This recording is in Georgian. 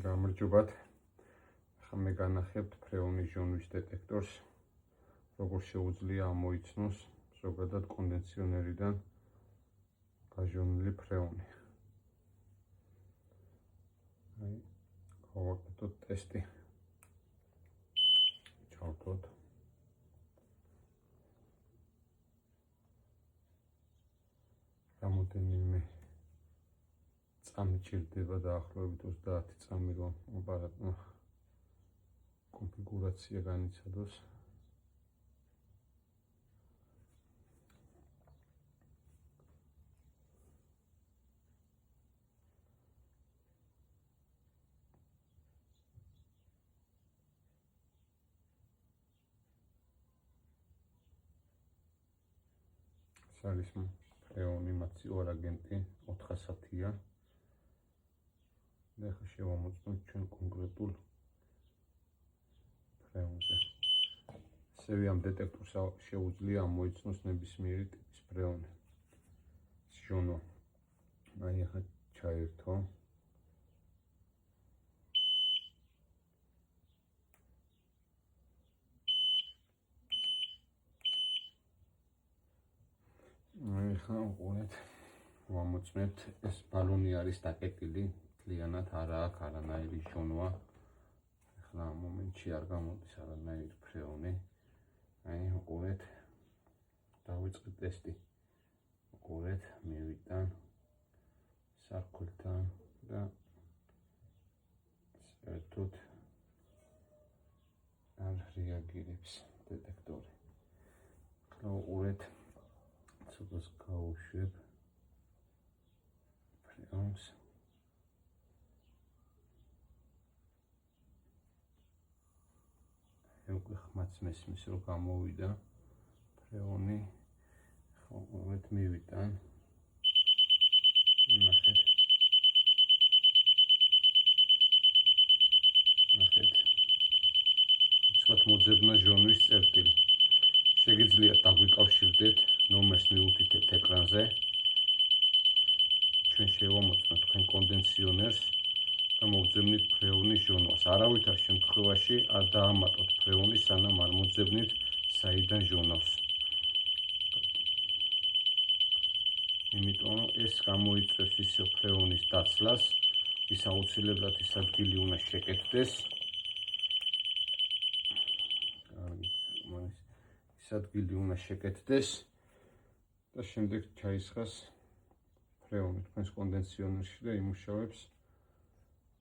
გამარჯობათ. ახლა მე განახებთ ფრეონის ჟონვის დეტექტორს, როგორ შეუძლია ამოიცნოს ზოგადად კონდენსიონერიდან გაჟონილი ფრეონი. გავაკეთოთ ტესტი. ჩავთოთ. რამოდენიმე წამი ჭირდება დაახლოებით 30 წამი, რომ აპარატმა კონფიგურაცია განიცადოს. ეს არის ფრეონი, მათი ორაგენტი 410-ია. და ახლა შევამოწმოთ ჩვენ კონკრეტულ ფრეონზე. ასევე ამ დეტექტორს შეუძლია ამოიცნოს ნებისმიერი ტიპის ფრეონი. ჟონვა. აი ახლა ჩაერთო. ახლა უყურეთ, ვამოწმებთ, ეს ბალონი არის დაკეტილი, მთლიანად არ აქვს არანაირი ჟონვა. ახლა ამ მომენტში არ გამოდის არანაირი ფრეონი. აი უყურეთ, დავიწყეთ ტესტი. უყურეთ, მივიტან სარქულთან და საერთოდ არ რეაგირებს დეტექტორი. ახლა უყურეთ, ცოტას გავუშვებ ფრეონს. უკვე ხმაც მესმის, რომ გამოვიდა ფრეონი. ახლა უყურეთ, მივიტან. ნახეთ. ცოტა მოძებნა ჟონვის წერტილი. შეგიძლიათ დაგვიკავშირდეთ, ნომერს მიუთითებთ ეკრანზე. ჩვენ შევამოწმოთ თქვენ კონდენსიონერს და მოვძებნით ფრეონის ჟონვას. არავითარ შემთხვევაში არ დაამატოთ ფრეონი, სანამ არ მოძებნით საიდან ჟონავს. იმიტომ ეს გამოიწვევს ისევ ფრეონის დაცლას, ის აუცილებლად ის ადგილი უნდა შეკეთდეს. ადგილი უნდა შეკეთდეს და შემდეგ ჩაისხას ფრეონი თქვენს კონდენსიონერში და იმუშავებს